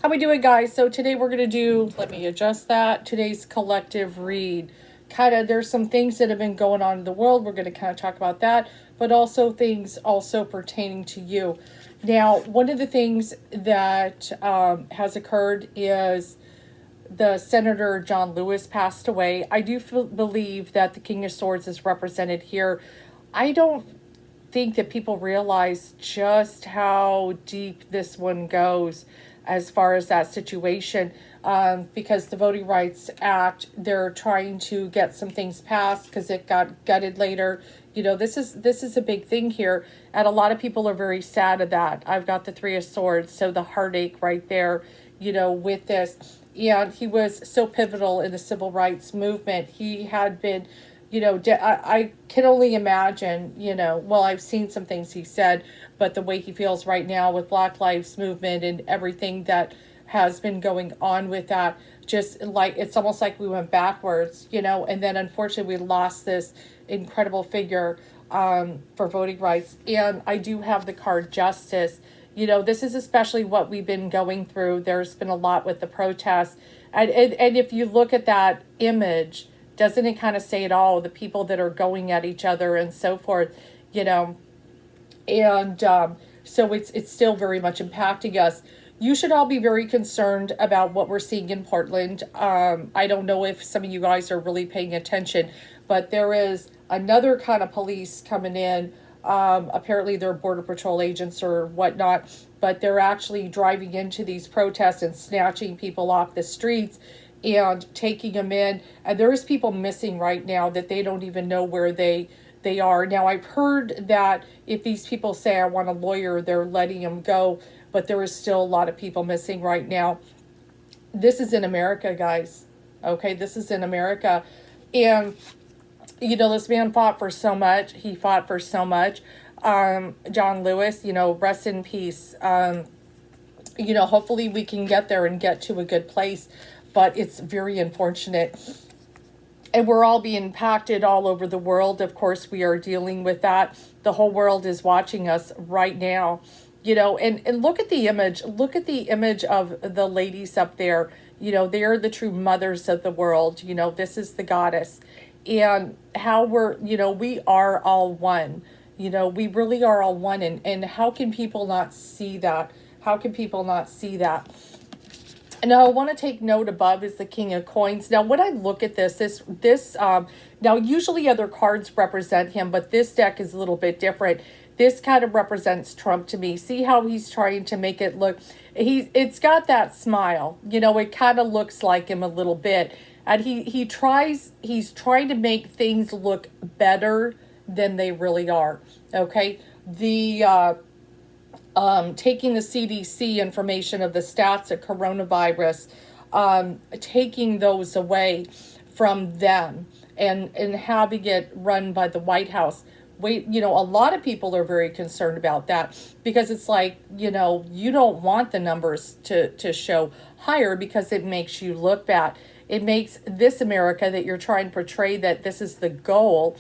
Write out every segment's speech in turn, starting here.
How we doing, guys? So today we're going to do, let me adjust that, today's collective read. Kind of, there's some things that have been going on in the world. We're going to kind of talk about that, but also things also pertaining to you. Now, one of the things that has occurred is the Senator John Lewis passed away. I do believe that the King of Swords is represented here. I don't think that people realize just how deep this one goes as far as that situation, because the Voting Rights Act, they're trying to get some things passed because it got gutted later. This is a big thing here, and a lot of people are very sad of that. I've got the Three of Swords, so the heartache right there, with this. And he was so pivotal in the civil rights movement. He had been, I can only imagine, well, I've seen some things he said, but the way he feels right now with Black Lives Movement and everything that has been going on with that, just like, it's almost like we went backwards, and then unfortunately we lost this incredible figure for voting rights. And I do have the card Justice. This is especially what we've been going through. There's been a lot with the protests. And if you look at that image, doesn't it kind of say it all? The people that are going at each other and so forth, and so it's still very much impacting us. You should all be very concerned about what we're seeing in Portland. I don't know if some of you guys are really paying attention, but there is another kind of police coming in. Apparently they're Border Patrol agents or whatnot, but they're actually driving into these protests and snatching people off the streets and taking them in. And there's people missing right now that they don't even know where they are. Now, I've heard that if these people say, I want a lawyer, they're letting them go, but there is still a lot of people missing right now. This is in America, guys. Okay, this is in America. And this man fought for so much. He fought for so much. John Lewis, rest in peace. Hopefully we can get there and get to a good place, but it's very unfortunate. And we're all being impacted all over the world. Of course, we are dealing with that. The whole world is watching us right now, and look at the image. Look at the image of the ladies up there. They're the true mothers of the world. This is the goddess. And how we are all one. We really are all one. And how can people not see that? How can people not see that? And now I want to take note above is the King of Coins. Now, when I look at this, now usually other cards represent him, but this deck is a little bit different. This kind of represents Trump to me. See how he's trying to make it look, it's got that smile, it kind of looks like him a little bit. And he's trying to make things look better than they really are. Okay. Taking the CDC information of the stats of coronavirus, taking those away from them and having it run by the White House. A lot of people are very concerned about that because it's like, you don't want the numbers to show higher because it makes you look bad. It makes this America that you're trying to portray that this is the goal,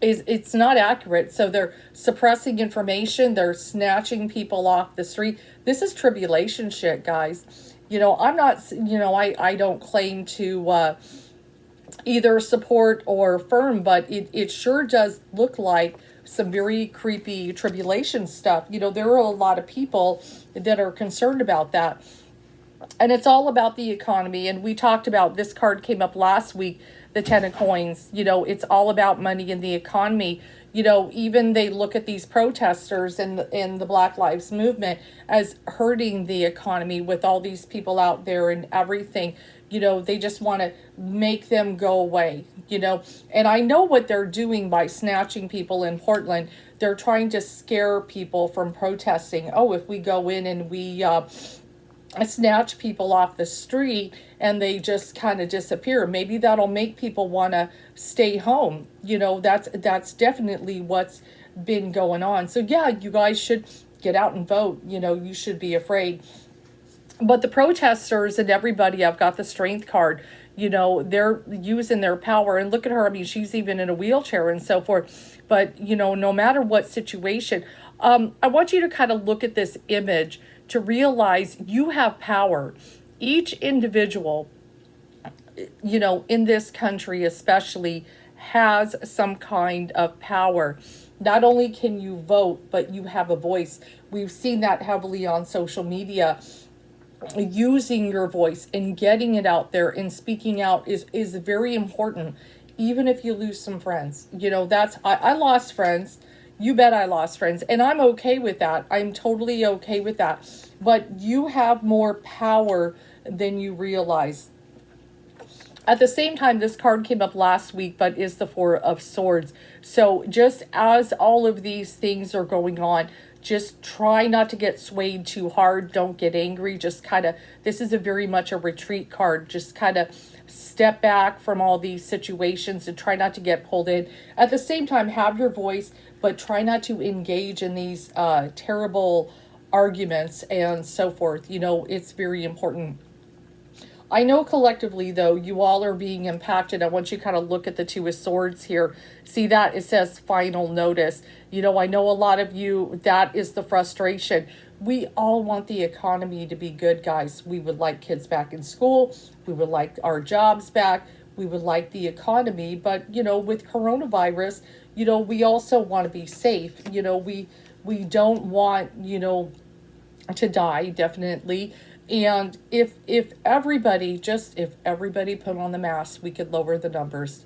it's not accurate. So they're suppressing information. They're snatching people off the street. This is tribulation shit, guys. I'm not, I don't claim to either support or affirm, but it sure does look like some very creepy tribulation stuff. There are a lot of people that are concerned about that. And it's all about the economy. And we talked about, this card came up last week, the Ten of Coins. It's all about money and the economy. Even they look at these protesters in the Black Lives Movement as hurting the economy with all these people out there and everything. They just want to make them go away, And I know what they're doing by snatching people in Portland. They're trying to scare people from protesting. Oh, if we go in and we snatch people off the street and they just kind of disappear, maybe that'll make people want to stay home. That's definitely what's been going on. So yeah, you guys should get out and vote. You should be afraid. But the protesters and everybody, I've got the strength card, they're using their power. And look at her. I mean, she's even in a wheelchair and so forth. But, no matter what situation, I want you to kind of look at this image. to realize you have power. Each individual, in this country especially, has some kind of power. Not only can you vote, but you have a voice. We've seen that heavily on social media. Using your voice and getting it out there and speaking out is very important, even if you lose some friends. I lost friends. You bet I lost friends, and I'm okay with that. I'm totally okay with that. But you have more power than you realize. At the same time, this card came up last week, but is the Four of Swords. So just as all of these things are going on, just try not to get swayed too hard. Don't get angry. Just kind of, this is a very much a retreat card. Just kind of step back from all these situations and try not to get pulled in. At the same time, have your voice, but try not to engage in these terrible arguments and so forth. It's very important. I know collectively, though, you all are being impacted. I want you to kind of look at the Two of Swords here. See that? It says final notice. I know a lot of you, that is the frustration. We all want the economy to be good, guys. We would like kids back in school. We would like our jobs back. We would like the economy. But, with coronavirus, we also want to be safe. We don't want, to die, definitely. And if everybody put on the mask, we could lower the numbers,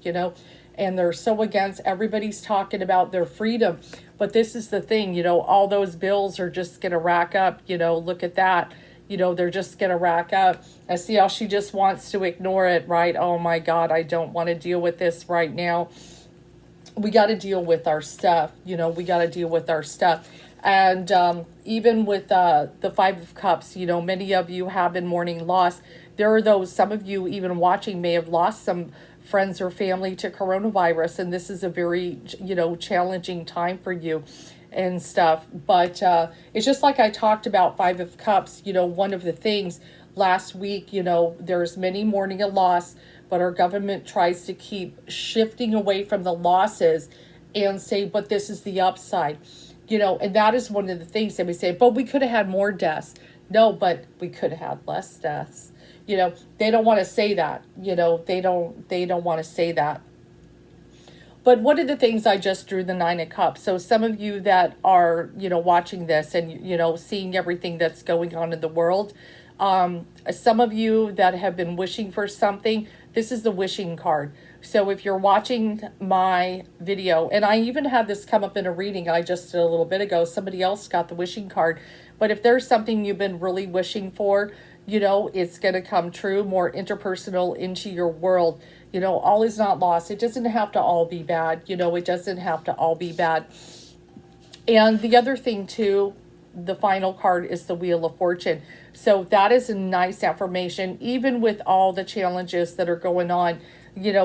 and they're so against, everybody's talking about their freedom. But this is the thing, all those bills are just going to rack up, look at that, they're just going to rack up. I see how she just wants to ignore it, right? Oh my God, I don't want to deal with this right now. We got to deal with our stuff, we got to deal with our stuff. And even with the Five of Cups, many of you have been mourning loss. There are those, some of you even watching may have lost some friends or family to coronavirus. And this is a very, challenging time for you and stuff. But it's just like I talked about Five of Cups, one of the things last week, there's many mourning a loss, but our government tries to keep shifting away from the losses and say, but this is the upside. And that is one of the things that we say, but we could have had more deaths. No, but we could have had less deaths. They don't want to say that. They don't want to say that. But one of the things I just drew the Nine of Cups. So some of you that are, watching this and, seeing everything that's going on in the world, some of you that have been wishing for something, this is the wishing card. So if you're watching my video, and I even had this come up in a reading I just did a little bit ago, somebody else got the wishing card. But if there's something you've been really wishing for, it's going to come true, more interpersonal into your world. All is not lost. It doesn't have to all be bad. It doesn't have to all be bad. And the other thing too, the final card is the Wheel of Fortune. So that is a nice affirmation, even with all the challenges that are going on.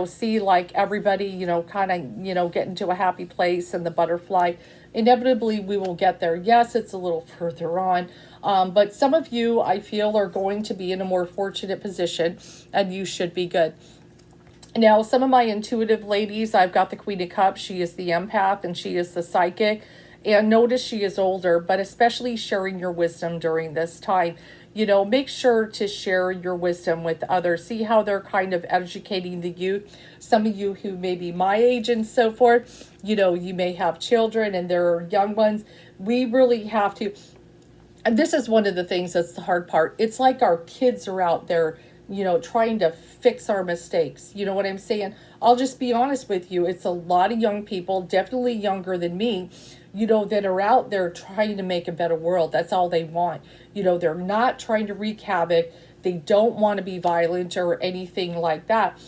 See like everybody, kind of, get into a happy place and the butterfly. Inevitably, we will get there. Yes, it's a little further on. But some of you, I feel, are going to be in a more fortunate position, and you should be good. Now, some of my intuitive ladies, I've got the Queen of Cups. She is the empath, and she is the psychic. And notice she is older, but especially sharing your wisdom during this time. Make sure to share your wisdom with others. See how they're kind of educating the youth. Some of you who may be my age and so forth, you may have children and there are young ones. We really have to, and this is one of the things that's the hard part. It's like our kids are out there, trying to fix our mistakes. You know what I'm saying? I'll just be honest with you. It's a lot of young people, definitely younger than me, that are out there trying to make a better world. That's all they want. They're not trying to wreak havoc. They don't want to be violent or anything like that.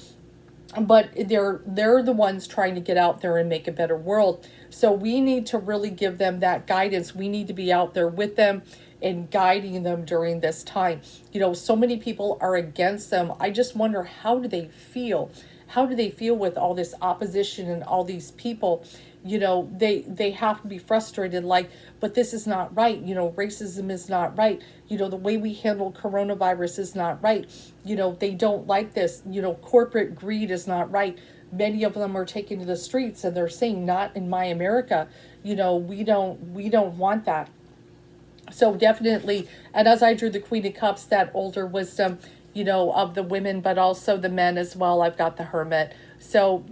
But they're the ones trying to get out there and make a better world. So we need to really give them that guidance. We need to be out there with them and guiding them during this time. So many people are against them. I just wonder, how do they feel? How do they feel with all this opposition and all these people? They have to be frustrated, like, but this is not right. Racism is not right. The way we handle coronavirus is not right. They don't like this. Corporate greed is not right. Many of them are taking to the streets and they're saying, not in my America. We don't want that. So definitely, and as I drew the Queen of Cups, that older wisdom, of the women, but also the men as well. I've got the Hermit. So,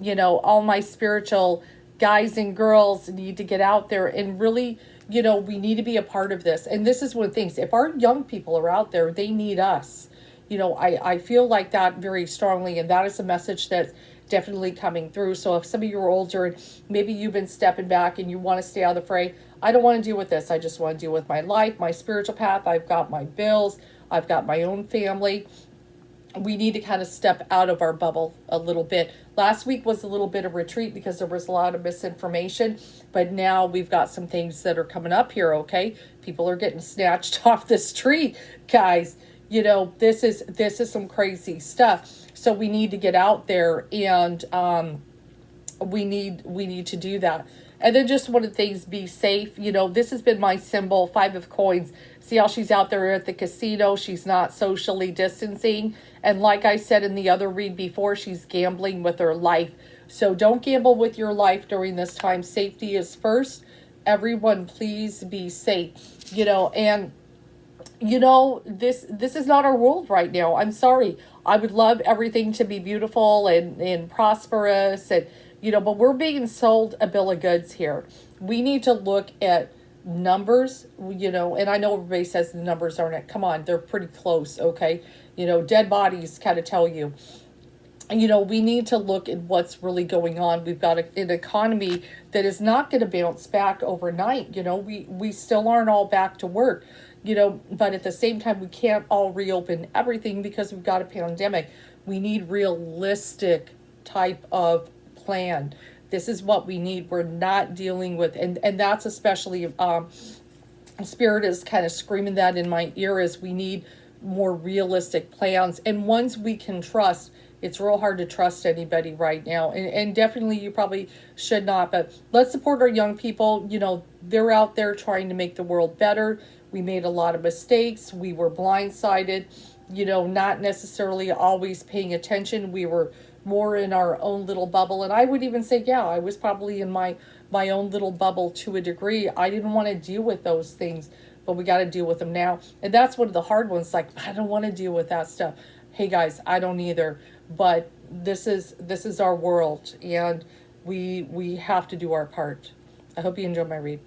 all my spiritual guys and girls need to get out there and really, we need to be a part of this. And this is one of the things. If our young people are out there, they need us. I feel like that very strongly, and that is a message that's definitely coming through. So if some of you are older and maybe you've been stepping back and you want to stay out of the fray, I don't want to deal with this. I just want to deal with my life, my spiritual path. I've got my bills. I've got my own family. We need to kind of step out of our bubble a little bit. Last week was a little bit of retreat because there was a lot of misinformation, but now we've got some things that are coming up here, okay? People are getting snatched off the street, guys. This is some crazy stuff. So we need to get out there, and we need to do that. And then just one of the things, be safe. This has been my symbol, 5 of coins. See how she's out there at the casino. She's not socially distancing. And like I said in the other read before, she's gambling with her life. So don't gamble with your life during this time. Safety is first. Everyone, please be safe. And this is not our world right now. I'm sorry. I would love everything to be beautiful and prosperous, and but we're being sold a bill of goods here. We need to look at numbers, and I know everybody says the numbers aren't, come on, they're pretty close, okay? Dead bodies kind of tell you. We need to look at what's really going on. We've got an economy that is not going to bounce back overnight. We still aren't all back to work, but at the same time, we can't all reopen everything because we've got a pandemic. We need realistic type of plan. This is what we need. We're not dealing with, and that's especially, Spirit is kind of screaming that in my ear, is we need more realistic plans and ones we can trust. It's real hard to trust anybody right now. And definitely you probably should not, but let's support our young people. They're out there trying to make the world better. We made a lot of mistakes. We were blindsided, not necessarily always paying attention. We were more in our own little bubble. And I would even say, yeah, I was probably in my own little bubble to a degree. I didn't want to deal with those things, but we got to deal with them now. And that's one of the hard ones. Like, I don't want to deal with that stuff. Hey guys, I don't either. But this is our world, and we have to do our part. I hope you enjoyed my read.